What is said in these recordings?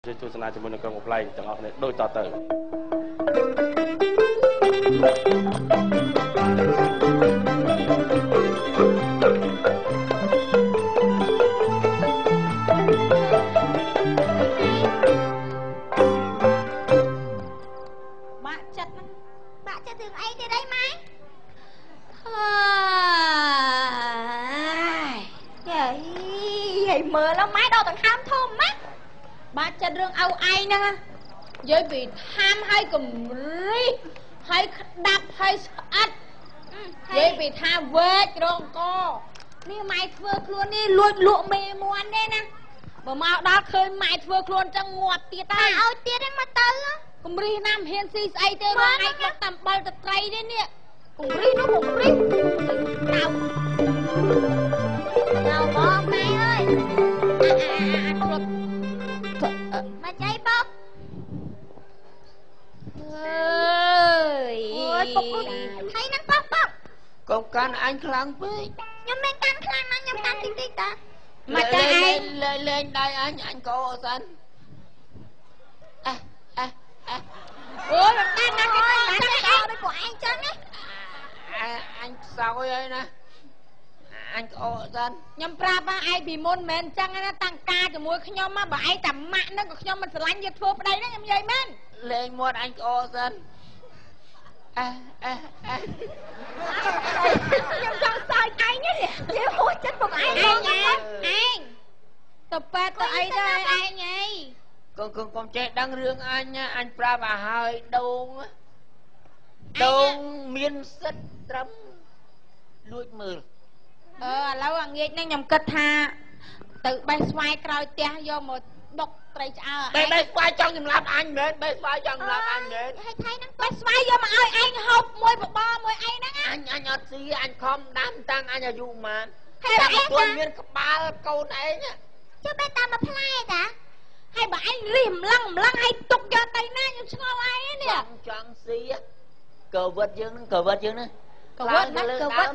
ជួយទស្សនាជាមួយនឹងក្រុមកំប្លែងទាំងអស់គ្នាដូចតទៅបាក់ចិត្តរឿងអីទៀតអីម៉ែយាយមើលម៉ែដល់ដង្ហើមធំណាបាក់ចិត្តរឿងឪឯងហ្នឹងយាយពីថាមឲ្យកំរីឲ្យក្តាប់ឲ្យស្អិតយាយពីថាវែករងកនេះម៉ែធ្វើខ្លួននេះលួចលក់មេមួនទេណាបើមកដល់ឃើញម៉ែធ្វើខ្លួនចឹងងាប់ទៀតហើយឲ្យទៀតហ្នឹងមកទៅកំរីណាមហ៊ានស៊ីស្អីទេរងឯងមកតាមបលតត្រីទេនេះកំរីនោះកំរីទៅបងម៉ែអើយមកចៃបងអើយពុកហើយនឹងបងកុំកាន់អញខ្លាំងពេកខ្ញុំមិនកាន់ខ្លាំងណាខ្ញុំកាន់តិចតិចតាមកចៃឯងលេងដៃអញកោសិនអូយមិនកាន់ណាគេកាន់ឯងដូចពួកឯងចឹងណាអញសោយហើយណាអញក្អកសិនខ្ញុំប្រាប់ឯងពីមុនមិនមែនចឹងណាតាំងការជាមួយខ្ញុំមកបើឯងតាម៉ាក់ហ្នឹងក៏ខ្ញុំមិនស្រឡាញ់យកធ្វើប្តីហ្នឹងខ្ញុំនិយាយមែនលេងមាត់អញក្អកសិនខ្ញុំចង់សើចឯងនេះនិយាយហួចចិត្តពួកឯងឯងទៅប៉ែទៅអីទៅឯងអីកុំចេះដឹងរឿងអញប្រាប់ឲ្យហើយដូងមានសិទ្ធត្រឹមលួចមើលឥឡូវអាងាកនេះខ្ញុំគិតថាទៅបេះស្វាយក្រោយផ្ទះយកមកដុកត្រីឆ្អើបេះស្វាយចង់សម្លាប់អញមែនបេះស្វាយចង់សម្លាប់អញមែនហើយថ្ងៃហ្នឹងបេះស្វាយយកមកឲ្យឯងហូបមួយបបរមួយអីហ្នឹងអញអត់ស៊ីអញខំដាំតាំងអញអាយុប៉ុន្មានហើយអញមិនមានក្បាលកូនឯងចុះបេះតាមមួយផ្លែតាហើយបើអញរិះម្លឹងឲ្យទុកយកទៅណាខ្ញុំឆ្ងល់ឯងនេះចង់ស៊ីកវិតយើងហ្នឹងកវិត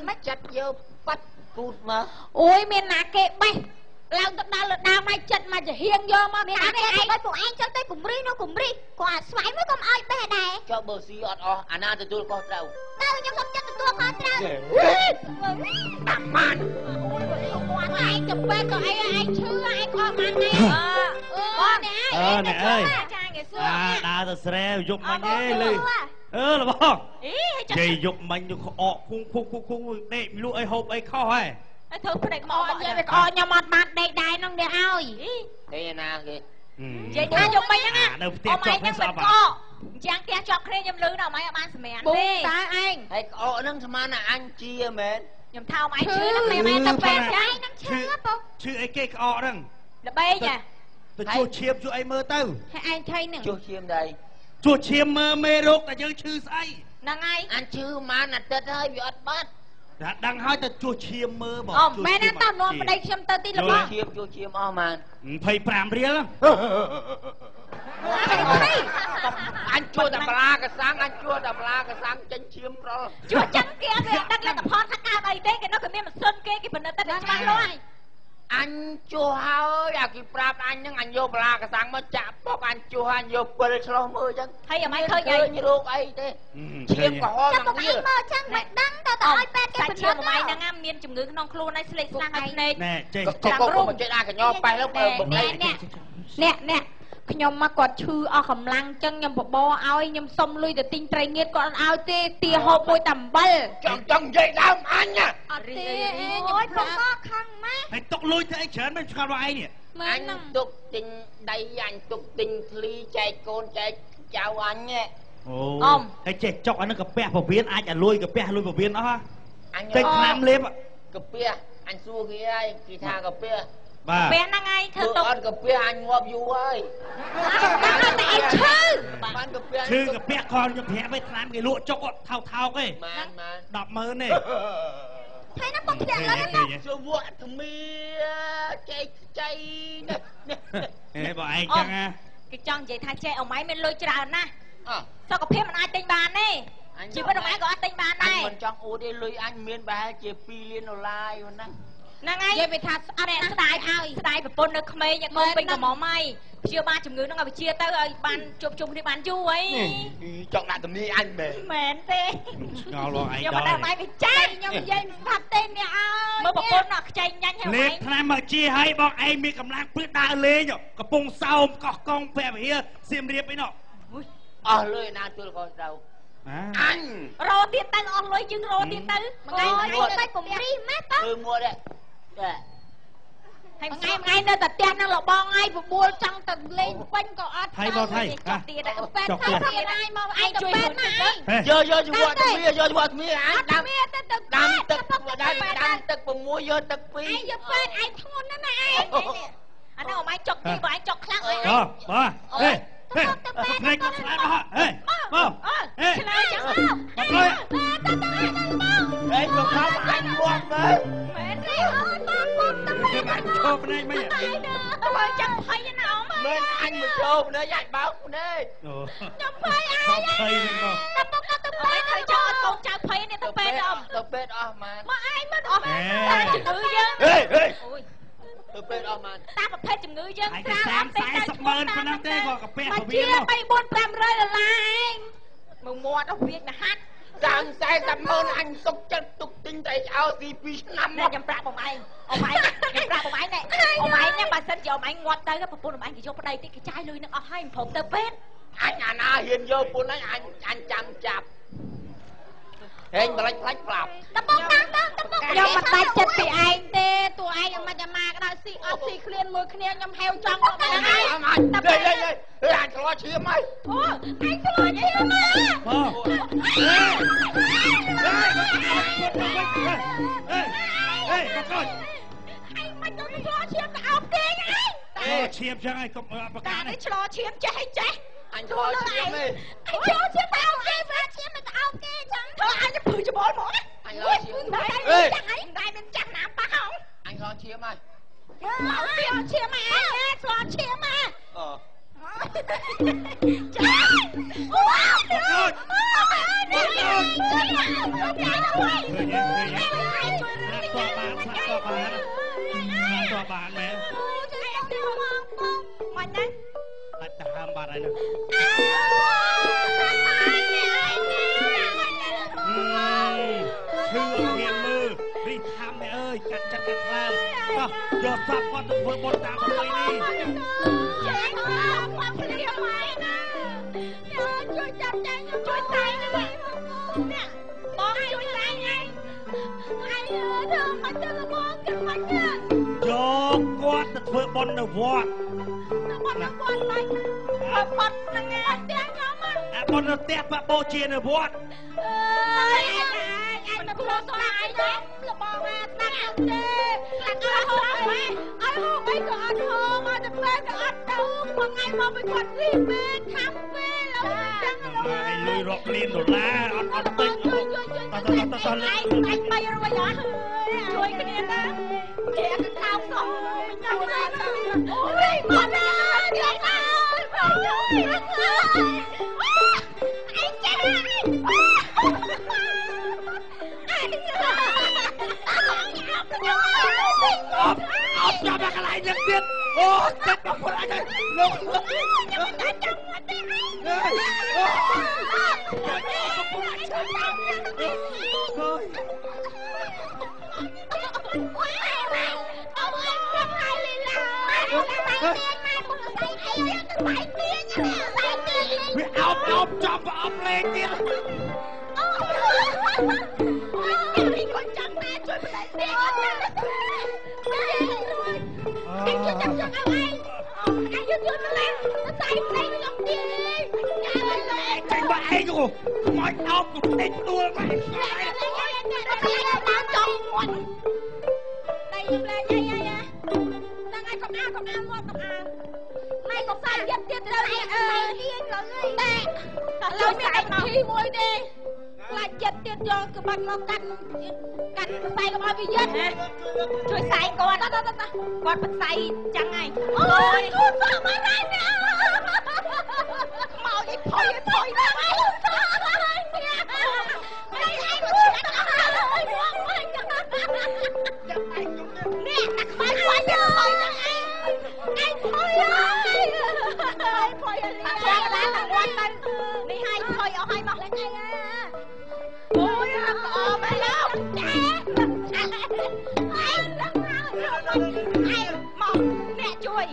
មិនចិត្តយកបាត់គូតមកអូយមានណាគេបេះឡើងទៅដល់លើដើមមកចិត្តមកចាហៀងយកមកមានគេឲ្យពួកឯងចុះទៅគំរីនោះគំរីគាត់ស្វែងមួយកុំឲ្យបេះដែរចុះបើស៊ីអត់អស់អាណាទទួលខុសត្រូវទៅខ្ញុំសុំចិត្តទទួលខុសត្រូវតាមបានអូយឯងទៅពេទ្យទៅអីឯងឈឺឯងខកបានទេបងនេះឯងចាគេសួរដើរទៅស្រែយប់មិញទេលឺលបងជ័យយកមាញ់យកក្អកគូដេកលក់អីហូបអីខុសហើយធ្វើភ្នែកមកនិយាយវាក្អកខ្ញុំអត់បានដេកដែរនឹងនេះហើយទេណាគេនិយាយថាយកមិញហ្នឹងនៅផ្ទះជាប់ហ្នឹងស្អប់ចាំងផ្ទះជាប់គ្នាខ្ញុំលឺដល់មិនឲ្យបានសម្រានទេតើឯងហើយក្អកហ្នឹងស្មានតែអញជាមែនខ្ញុំថោមឯងឈឺហ្នឹងមែនតែពេទ្យចាយហ្នឹងឈឺពុកឈឺអីគេក្អកហ្នឹងល្បីចាទៅជួសឈាមជួសអីមើលទៅហើយឯងថៃហ្នឹងជួសឈាមដែរជួសឈាមមើលមេរោគតែយើងឈឺស្អីហ្នឹងហើយអញឈឺប៉ុន្មានអាទិត្យហើយវាអត់បាត់តែដឹងហើយទៅជួសឈាមមើលបងអូមែនណាតើនាំប្តីខ្ញុំទៅទីរបស់ជួសឈាមអស់ប៉ុន្មាន25រៀលអញជួសតែបលាកសាំងចេញឈាមប្រលជួសចឹងគេវាដឹកលទ្ធផលថាកើតអីទេគេនោះគេមានម៉ាស៊ីនគេពិនិត្យតែច្បាស់លាស់អញជួសហើយអាគេប្រាប់អញហ្នឹងអញយកបលាកសាំងមកចាក់ពុកអញជួសអញយកពិលឆ្លោះមើលចឹងហើយអីឃើញអីរោគអីទេឈាមក្រហមហ្នឹងវាមើលចឹងមិនដឹងទៅឲ្យពេទ្យគេពិនិត្យឈាមមួយហ្នឹងមានជំងឺក្នុងខ្លួនហើយស្លេកស្លាំងឲ្យភ្នែកណែចេះកុំមកចេះអាកញ្ញោប៉ែលើនេះខ្ញុំមកគាត់ឈឺអស់កម្លាំងចឹងខ្ញុំបបោឲ្យខ្ញុំសុំលុយទៅទិញត្រីងៀតគាត់អត់ឲ្យទេទាហូបមួយតែអំបិលចង់និយាយដើមអញអត់ទេអូយបងខឹងម៉ែហើយទុកលុយទៅអីច្រើនមិនឆ្ងល់មកឯងនេះអញទុកទិញដៃអញទុកទិញធ្លីចែកកូនចែកចៅអញអូអមហើយចេះចុកអានឹងកាពះពវៀនអាចឲ្យលុយកាពះលុយពវៀនអស់អញទិញថ្នាំលេបកាពះអញសួរគេហើយគេថាកាពះបាទពេលហ្នឹងឯងធ្វើទុកអត់កាពះអញងាប់យូរហើយតែឯងឈឺបានកាពះឈឺកាពះគាត់ខ្ញុំប្រាប់ឯងថ្នាំគេលក់ចុកថោកទេបាន100000ទេហើយណាពុកធ្លាក់លើហ្នឹងសវៈធមីចេកចៃនេះហេបើឯងចឹងណាគេចង់និយាយថាចេះអម៉ៃមានលុយច្រើនណាស់សុខភាពមិនអាចទិញបានទេជីវិតអម៉ៃក៏អត់ទិញបានដែរមិនចង់អួតទេលុយអញមានប្រហែលជា$2 លានហ្នឹង ngay vậy bị thật anh style phải pôn nó khmei nhạc mông bên cả mỏ may chưa ba chục người nó ngồi chia tới ơi ban chụp đi ban chu ấy chọn lại tầm đi anh mền thế ngon luôn anh nhưng mà đang bay bị cháy nhưng dây thật tên nè ơi mới bảo pôn nó cháy nhanh hả mày tham mà chia hay bọn em mi cầm lăng quyết đa lên nhở cái bông sau có con phèm here xiêm riệp ấy nọ lưỡi nào tôi còn đâu anh rô tiền tay lưỡi nhưng rô tiền tay ngày tay cùng đi mát đó mua đấy ngày nơi tật tiền năng lộc bong ai vừa mua trong tật lên quanh có ớt hay bao thay chọc tiền ai mà ai chui bên này giờ vợ mía anh đam tức bùng mua vô tức phi ai giờ bên ai thôn đó này anh nào mà chọc tiền và anh chọc khăn rồi ba ê này có lại mà ê mau ê ê còn không anh buông đấy anh chộp này mấy thôi chẳng thấy thế nào mà bên anh mà chộp nữa dạy báo đây chẳng phải ai đấy tập bê cho con trai phê này tập bê không mà ai mới tập bê chừng ngư dân ê tập bê mà ta tập bê chừng ngư dân anh sáng sắp mơn con năm tê gọi cà phê mà chia bay 4-5 rơi là lại mừng mua đó việc là hát sáng sai tập mơn anh tục chất tục tinh tay áo gì phí năm này nhầm rạp ông anh này ông anh nha bà xin cho ông anh ngọt tới cái phụ ông anh thì vô đây cái chai lưới nó hai phồng tơ bết anh na hiền vô phụ nói anh chăm chạp hình mà lách lạp nhưng mà tay chất thì anh tê tụi anh mà cái đó xì khuyên mùi khuyên nhầm heo trong của mình anh đây anh có lo chia mày anh có lo chia anh mà tôi lo chia cái áo kia anh chia cho ai không bạc ta đấy lo chia chết anh lo chia mày anh lo chia tao kia và chia mày áo kia chẳng thôi anhจะผืนจะบอลหมดanh lo chia đây mình chắc nằm bác không anh lo chia mày lo chia mà lo chia mà bạn mẹ mình đấy anh ta ham bạn này nữa thương hiền mơ đi tham mẹ ơi cắt chặt làm giờ sắp con tự vượt một tám của tôi đi chui chặt tay chui tay này bón chui tay ngay ai thương mà thương bón cái mặt cho con tự vượt một đầu vọt nó con lại bọt nó nghe tiếng lắm á bọt nó tép và bô chia nó vọt anh mà không có ai đó là bò mà ta ăn đê là cái hôm ấy anh hôm ấy có anh hôm mà được về được anh đâu mà ngày mà mình còn đi về thăm về là anh lùi rộp liên đổ lá ăn tinh anh bay rồi vậy chui cái này đó trẻ cái thao xong nhau ra ôi mà nè đi nào anh chết ốp cho bà cái lại nhận tiền ô chết bà con anh ơi lộn ốp cho bà ốp lên tiền con chẳng mẹ chơi với lại xe anh chưa chăm chăm anh chưa chưa nó lên nó tay nó lông đi anh bà anh rồi mọi ốp của tên đua mày nó trông quanh đây dùng lên nha đang ai không ăn mua không ăn mày còn sai giật tiết đâu mày điên rồi nè lâu mày đánh thi môi đi là giật tiết cho cái bánh nó cắn sai cái bao vi giật chui sai con con bật sai chẳng ai ôi con sợ mày này nè mau đi thôi mày anh mà chuyện តាគាត់តាគាត់ទៅនេះឲ្យថយអស់ឲ្យមកលេងអីអូយរកអមែនលោកចាឯងមកអ្នកជួយ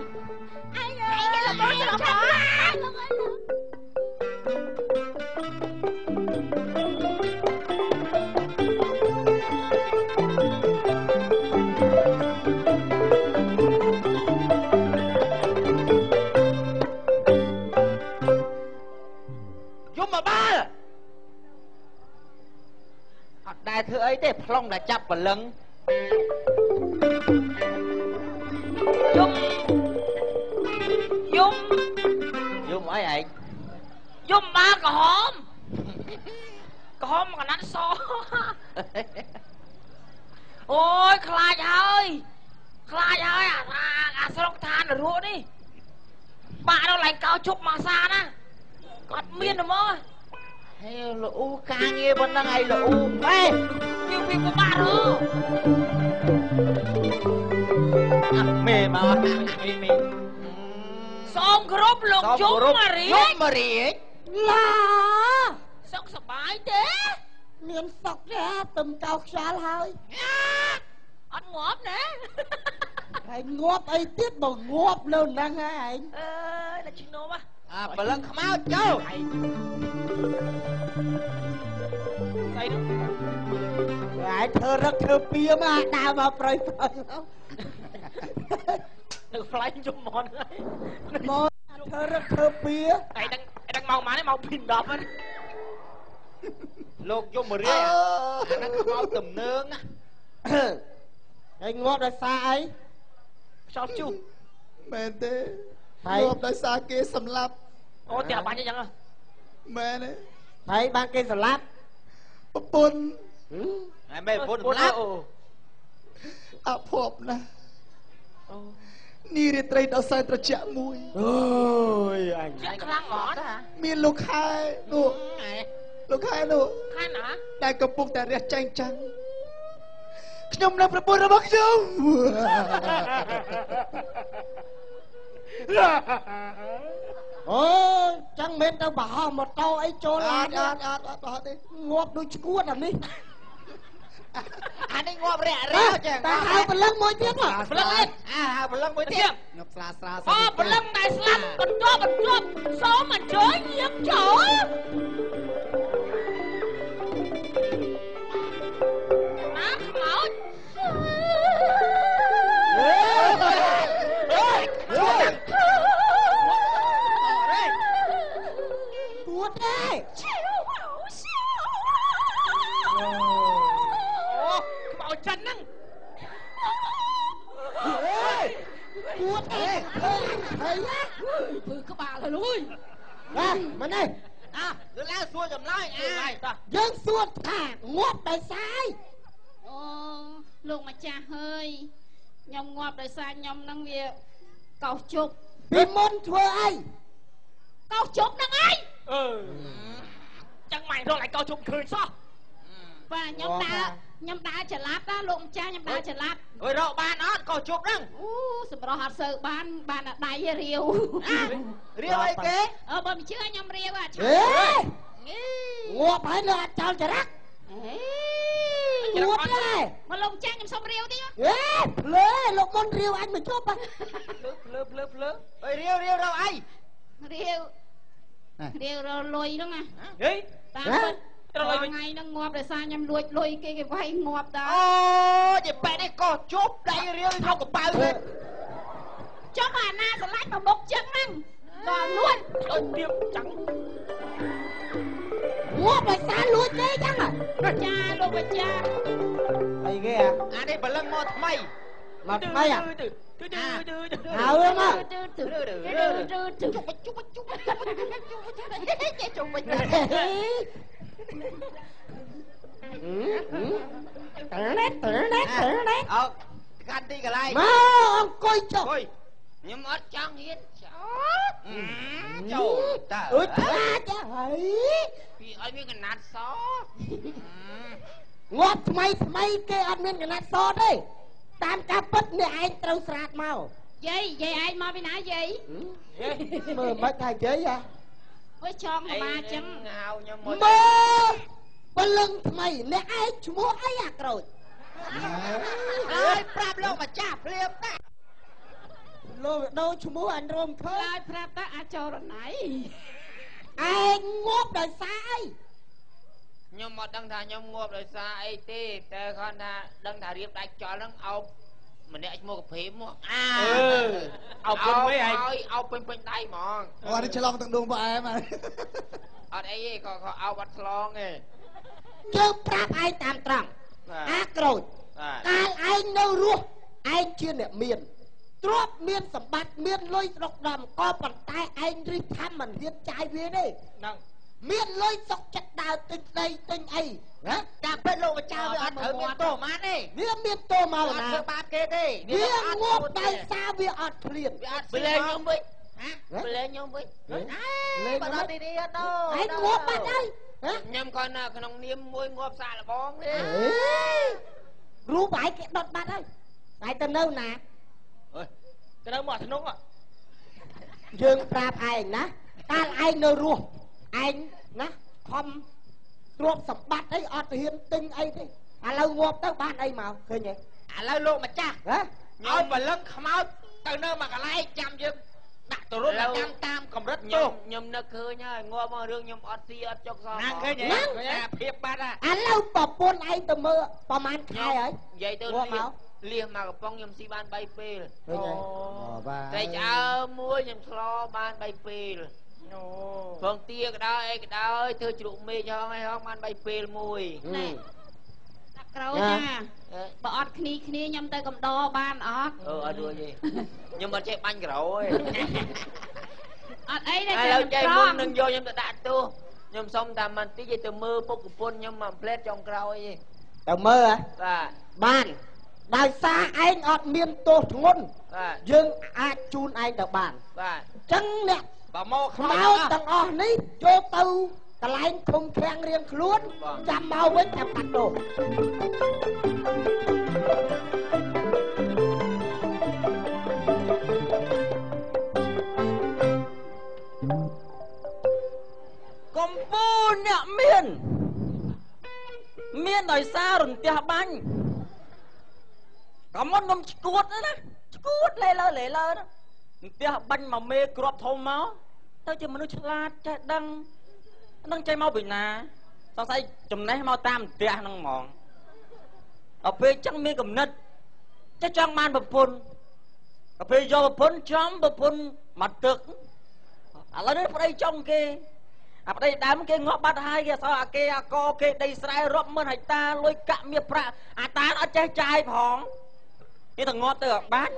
ឯងគេលបងទៅខាងតែធ្វើអីទេប្លង់តែចាប់បលឹងយំអីឯងយំបាក្រហមកណាត់សអូយខ្លាចហើយអាស្រុកឋានរੂនេះបាក់ដល់ឡើងកោជប់មកសាណាគាត់មានហ្មងហេលូការងារប៉ុណ្ណឹងឯងលូហេវាពិបាករអត់មេមកមីសូមគ្រប់លោកជុំមករៀបឡាសុខសប្បាយទេមានសុខទេទឹមកោខ្យល់ហើយអត់ងាប់ណាហើយងាប់អីទៀតបើងាប់នៅហ្នឹងហើយឯងអើយតែឈ្នោមបលឹងខ្មោចចូលស្អីនោះឯងធ្វើរឹកធ្វើពៀមកដើរមកប្រៃមកនៅផ្លាញ់ជុំហ្មងមកធ្វើរឹកធ្វើពៀឯងដឹងមកម៉ាននេះមកពី10ហ្នឹងលោកយមរាអាហ្នឹងខ្មោចទំនើងណាហើយងាប់ដោយសារអីខ្យល់ជុះមែនទេងាប់ដោយសារគេសម្លាប់អូតែបាញ់អញ្ចឹងមែនទេហើយបានគេសម្លាប់ប្រពន្ធហើយមែនប្រពន្ធសម្លាប់អភ័ព្វណាស់អូនេះរាត្រីដល់សែនត្រជាក់មួយអូយអញខ្លាំងអត់មានលោកខែនោះលោកខែនោះខែណាតែកំពុងតែរះចែងចាំងខ្ញុំនៅប្រពន្ធរបស់ខ្ញុំអូចឹងមិនទៅបរហោះម៉ូតូអីចូលឡានអត់បរហោះទេងាប់ដូចឈួតអានេះអានេះងាប់រាក់ចឹងតែហៅបលឹងមួយទៀតបលឹងទៀតហៅបលឹងមួយទៀតងប់ស្រាអូបលឹងតែស្លាប់បន្ទាប់សូមអញ្ជើញយាងចូលណាខ្មោចចិនហ្នឹងគួតអេហើយធ្វើក្បាលហើយលុយណាមកនេះលើឡើងសួរចម្លើយយើងសួរថាងាប់ដោយសារអូលោកម្ចាស់ហើយខ្ញុំងាប់ដោយសារខ្ញុំហ្នឹងវាកោសជប់ពីមុនធ្វើអីកោសជប់ហ្នឹងអីចឹងមិនរកឲ្យកោសជប់ឃើញសោះបាទខ្ញុំដើរច្រឡាប់ណាលោកម្ចាស់ខ្ញុំដើរច្រឡាប់អើយរកបានអត់កោជប់ហ្នឹងអូសម្រស់អត់សូវបានតែដៃរាវរាវអីគេបើមិនជឿខ្ញុំរាវអត់ឆ្លងងាប់ហើយលើអត់ចោលចរិតងាប់ទេមកលោកម្ចាស់ខ្ញុំសុំរាវតិចភ្លើលោកមុនរាវអញមកជប់ភ្លើអើយរាវរកអីរាវរលុយហ្នឹងណាហេតាមពិតថ្ងៃហ្នឹងងាប់ដោយសារខ្ញុំលួចលុយគេវាយងាប់ដែរអូយប៉ែនេះក៏ជប់ដៃរៀលថោកកប៉ៅទេចុះអាណាឆ្លាច់មកមុខចឹងហ្នឹងដល់លួចអត់ទៀបចឹងងាប់ដោយសារលួចគេចឹងចាលោកម្ចាស់អីគេអានេះបលឹងមកថ្មីមកថ្មីហៅមកជុបអោកាន់ទីកន្លែងមកអង្គុយចុះខ្ញុំអត់ចង់ហ៊ានចូលតើអើយខ្លាចហើយពីឲ្យមានកណាត់សងាប់ថ្មីគេអត់មានកណាត់សទេតាមការពិតនេះឯងត្រូវស្រាតមក dây ai mau bên nào dây mơ mấy ngày dây à với cho ba chấm mơ bà lưng mày nè ai chú ai à rồi ai prap lô mà chạp liêm ta lô đâu chú anh rôm khơi ai prap ta à cho rồi này anh ngốp đời sai nhưng mà đăng thà nhưng ngộp đời xa ấy tê tê con thà đăng thà riêng đạch cho nó ông mình để anh mua cà phê mua ông bên mấy anh ông bên đây mà đi chơi long tận đường vợ em mà ở đây còn ông bắt long nè chứ prap ai tam trăng ác rồi cái anh đâu luôn anh chưa nè miền trộp miền sầm bát miền lôi độc đầm co bàn tay anh đi thăm mình hiến trái viên đi miền lôi sọc chặt đào tinh đây tinh ấy hả cà phê lộ chào với ăn thử miền tô mát đi miền tô màu nè ăn bát kia đi miền ngộp tay sao với ăn liền với lên nhung với với lên nhung với lên mà nó đi đi đâu anh ngộp bát đây nhầm con nông niêm môi ngộp xa là bóng đi rú bãi cái đọt bát đây tại tên đâu nè cái đâu mà thằng núng à dương prap anh ná ta anh nơi ruột anh ná không ruột sập bát ấy ọt hiên tinh ấy đi lâu ngộp tới bát ấy màu khơi nhỉ lâu luôn mà cha ông mà lưng không áo từ nơi mà cả lại chăm chứ đặt từ lúc là chăm tam còn rất tốt nhầm nó khơi nha ngồi mà rương nhầm ọt ti ọt chọc sao năng khơi nhỉ thiệp bát à lâu bỏ buôn anh từ mơ bỏ màn khai ấy vậy tôi liền mà phong nhầm si ban bay pê đây chả mua nhầm lo ban bay pê phần tia cái đó ơi thưa chủ mê cho hay không ban bay pê mùi này rồi nha bỏ ọt khní nhầm tay cầm đo ban ọt ở đùa gì nhưng mà chạy banh rồi ọt ấy đây lâu chạy mương nâng vô nhầm đạn tu nhầm xong tầm mình tí gì từ mưa bốc của phun nhưng mà plét trong crowd ấy gì tao mơ à và bàn đại xa anh ọt miền tô ngôn dương ai chun anh được bàn trắng nè máu tầng ọ ní vô tư cả lại không khen riêng luôn chăm mau với chăm bắt đồ công phu nè miền đời xa rừng tia bánh có món nôm chuột đó nè chuột lê lơ đó tia bánh mà mê crop thô máu tao chỉមនុស្សឆ្លាតចេះដឹងចេះមកពីណាសង្ស័យចំណេះមកតាមផ្ទះហ្នឹងហ្មងដល់ពេលចឹងមានកំណត់ចេះចង់បានប្រពន្ធដល់ពេលយកប្រពន្ធចំប្រពន្ធមកទឹកឥឡូវនេះប្តីចង់គេអាប្តីដើមគេងាប់បាត់ហើយគេអសល់អាគេអាកគេដីស្រែរាប់ម៉ឺនហិកតាលុយកាក់មាសប្រាក់អាតាអត់ចេះចាយផងនេះតែងាប់ទៅអាបាត់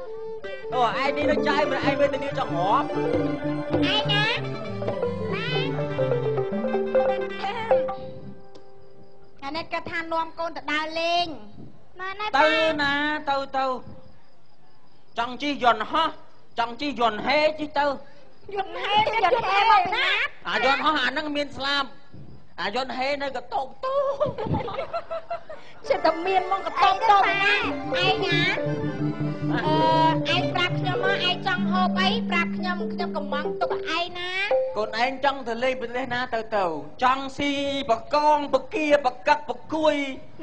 អូឯងនេះទៅចាយមិនឯងវិញទៅនេះចង់ងាប់ឯងណាអានេះគាត់ថានាំកូនទៅដើរលេងណាទៅណាទៅចង់ជិះយន្តហោះចង់ជិះយន្តហេជិះទៅយន្តហេមកណាអាយន្តហោះអាហ្នឹងមានស្លាប់អាយន្តហេនៅកតោកតូចិត្តតែមានមកកតោកតូណាឯងណាឯងប្រាប់ខ្ញុំមកឯងចង់ហូបអីប្រាប់ខ្ញុំកំងទុកឯងណាកូនឯងចង់ទៅលេងប្រទេសណាទៅចង់ស៊ីបកងបកាបកាត់បគួយ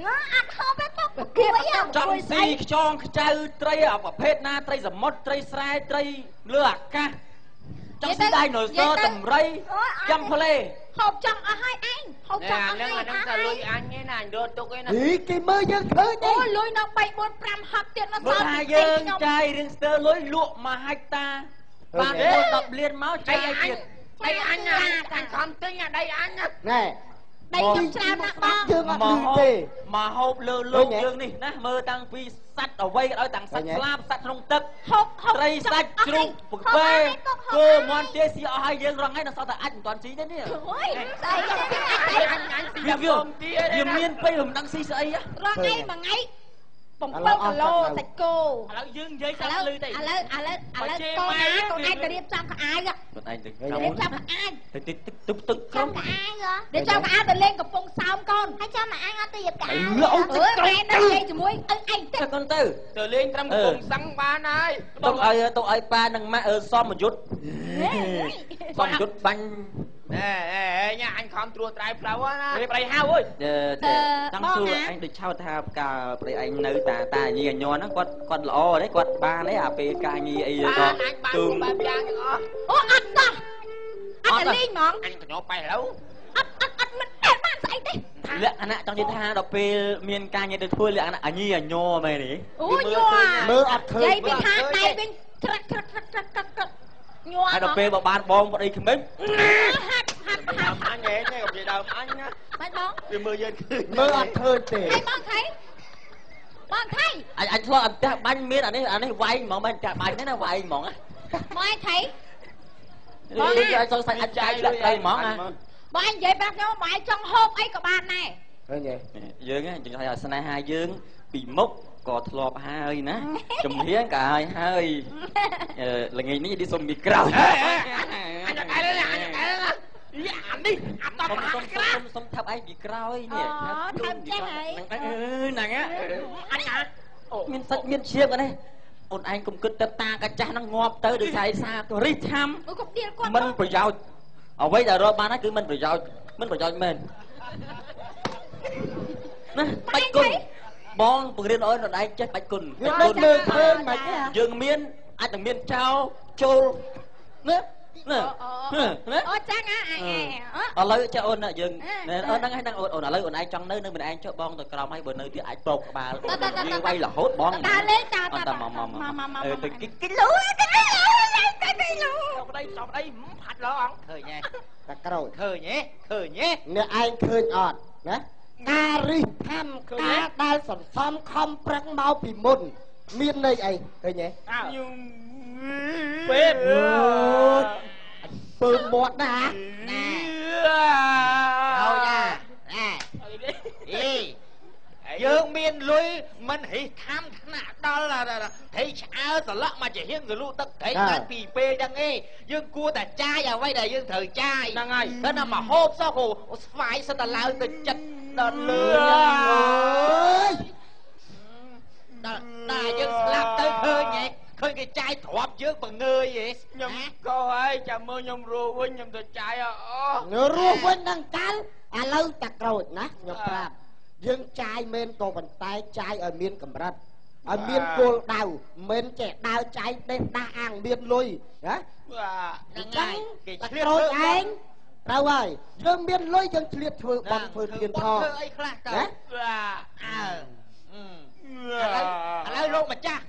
ណាអត់ហូបទេបគួយចង់ស៊ីខ្យងខ្ចៅត្រីប្រភេទណាត្រីសមុទ្រត្រីស្រែត្រីលើអាកាសចង់ស៊ីដៃណូស័រតម្រៃចាំផ្លេហូបចង់អស់ហើយឯងហូបចង់អស់ហើយអាហ្នឹងតែលុយអញឯណាអញរត់ទុកឯណាគេមើលយើងឃើញទេអូលុយនៅ3 4 5ហប់ទៀតនៅសល់ថាយើងចាយរៀងស្ទើរលុយលក់1ហិកតាបាន10លានមកចាយឲ្យទៀតដៃអញខំទិញដៃអញណែដៃខ្ញុំច្រើនណាស់បងយើងអត់លឺទេមកហូបលើលោកយើងនេះណាមើលតាំងពីសัตว์អ្វីក៏ដោយតាំងសัตว์ស្លាបសัตว์ក្នុងទឹកហូបត្រីសាច់ជ្រូកពពែគោមាន់ទាស៊ីអស់ហើយយើងរងហើយនៅសល់តែអាចមិនទាន់ស៊ីទេនេះអូយស្អីអញស៊ីតែបំទៀតវាមានពេលមិនដឹងស៊ីស្អីរងថ្ងៃមួយថ្ងៃ 7 គីឡូសាច់គោ ឥឡូវយើងនិយាយសាប់លឺទៅ ឥឡូវកូនឯងទៅរៀបចំកៅអាវខ្លួនឯងទៅ រៀបចំកៅអាវ ទៅទឹកក្រុម រៀបចំកៅអាវទៅលេងកំពង់សោមកូនហើយចាំមកអញអត់ទៅរៀបកៅអាវមែនទៅនិយាយជាមួយឯងទៅកូនទៅលេងត្រឹមកំពង់សឹងបានហើយទៅឲ្យប៉ានឹងម៉ាក់សមយុទ្ធសមយុទ្ធបាញ់ញ៉ាអញខំត្រួសត្រៃផ្លូវណារៀបប្រៃហៅអើយចង់សួរអញដូចឆោតថាកាលប្រៃឯងនៅតាញីអញហ្នឹងគាត់ល្អទេគាត់បានទេអាពេលការងារអីក៏ទូបែបយ៉ាងទាំងអស់អូអត់សោះអត់លេងហ្មងអញកញោបែរឥឡូវអត់មិនដែលបានស្អីទេលក្ខណៈចង់និយាយថាដល់ពេលមានការងារទៅធ្វើលក្ខណៈអញីអញមែនទេអូញ័រមើលអត់ឃើញនិយាយពីថាដៃវិញក្រាក់ញ័រហើយដល់ពេលបានបងប្តីក្មេងហាត់អញឯងកុំនិយាយដើមអញណាបាច់បងវាមើលយើងឃើញមើលអត់ឃើញទេហើយបងថៃអញធ្លាប់អត់ផ្ទះបាញ់មានអានេះវាយហ្មងមិនផ្ទះបាញ់ទេណាវាយហ្មងមកឯថៃបងអញសង្ស័យអញចាយឆ្លាក់ត្រីហ្មងណាបងអញនិយាយប្រាប់ខ្ញុំបងឯងចង់ហូបអីក៏បានដែរឃើញទេយើងចង់ថាស្នេហាយើងពីមុខក៏ធ្លាប់ហើយណាជំនាញក៏ហើយល្ងាចនេះឌីសុំពីក្រោយអញកែlênអញកែlênអានេះអាប់ដល់សុំថាប់ឯងពីក្រោយនេះអូថាប់ចេះហើយហ្នឹងអញហ่าមានសាច់មានឈៀបហ្នឹងអូនឯងកុំគិតទៅតាកាចាស់ហ្នឹងងាប់ទៅដោយសារសារិះឆាំអូកុំដៀលគាត់មិនប្រយោជន៍អ្វីដែលរកបានហ្នឹងគឺមិនប្រយោជន៍មែនណាបាច់គុណបងបង្រៀនឲ្យនរឯងចេះបាច់គុណមើលឃើញមិនទេយើងមានអាចនឹងមានចោលចូលណាអូចាំហ่าឥឡូវចាអូនយើងហ្នឹងហើយហ្នឹងអូនឥឡូវអូនឯងចង់នៅម្នាក់ឯងចុះបងទៅក្រោមហើយបើនៅទៀតអាចប្រោកក្បាលយើងវាយរហូតបងតាលេងតាទៅគីឡូប្តីផាត់ឡងឃើញហ៎តាក្រោយឃើញហ៎អ្នកឯងឃើញអត់ណាការរិះខំការដែលសន្សំខំប្រឹងមកពីមុនមានន័យអីឃើញទេពេបពើមាត់ណាហើយណាយើងមានលុយមិនហិះខំថ្នាក់ដល់ត្រីឆ្អើសន្លក់មកជាហៀងសលុទឹកត្រីបានពីពេលហ្នឹងឯងយើងគួរតែចាយអ្វីដែលយើងត្រូវចាយហ្នឹងហើយតែណាមកហូបសោះគូស្វាយសិតតែឡើងទៅចិត្តដល់លឿដល់យើងស្លាប់ទៅឃើញគេចាយទ្របយើងបង្ងើយឯងខ្ញុំក៏ហើយចាំមើលខ្ញុំរស់វិញខ្ញុំទៅចាយរស់វិញនឹងកាលឥឡូវតាក្រូចណាខ្ញុំប្រាប់យើងចាយមែនក៏ប៉ុន្តែចាយឲ្យមានកម្រិតឲ្យមានគោលដៅមិនចេះដើរចាយដេះដាស់អាងមានលុយណាហ្នឹងហើយគេឆ្លៀតធ្វើឯងត្រូវហើយយើងមានលុយយើងឆ្លៀតធ្វើបងធ្វើទៀនថធ្វើអីខ្លះទៅឥឡូវលោកម្ចាស់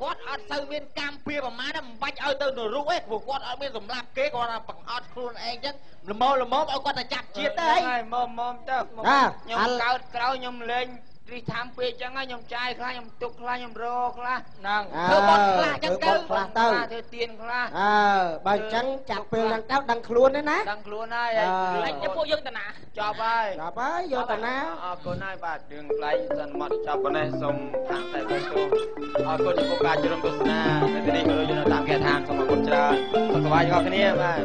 គាត់អត់សូវមានកម្មពៀប្រមាណមិនបាច់ឲ្យទៅនរកទេព្រោះគាត់អត់មានសម្លាប់គេគាត់បង្អត់ខ្លួនឯងចឹងល្មមឲ្យគាត់ទៅចាប់ជាតិទៅហើយមុំទៅខ្ញុំកើតក្រោយខ្ញុំលេងរីថាំពេកចឹងហើយខ្ញុំចាយខ្លះខ្ញុំទុកខ្លះខ្ញុំរកខ្លះហ្នឹងធ្វើបត់ខ្លះចឹងទៅខ្លះទៅធ្វើទៀនខ្លះបើចឹងចាប់ពេលហ្នឹងទៅដឹងខ្លួនទេណាដឹងខ្លួនហើយហើយពួកយើងតាណាចប់ហើយយកតាណាអរគុណហើយបាទរឿងខ្លៃសន្មតចប់ប៉ុណ្ណេះសូមខាងតែទៅអរគុណចំពោះការជ្រុំទស្សនានៅទីនេះក៏ដូចនៅតាមគេឋានសូមអរគុណច្រើនសុខសប្បាយទាំងអស់គ្នាបាទ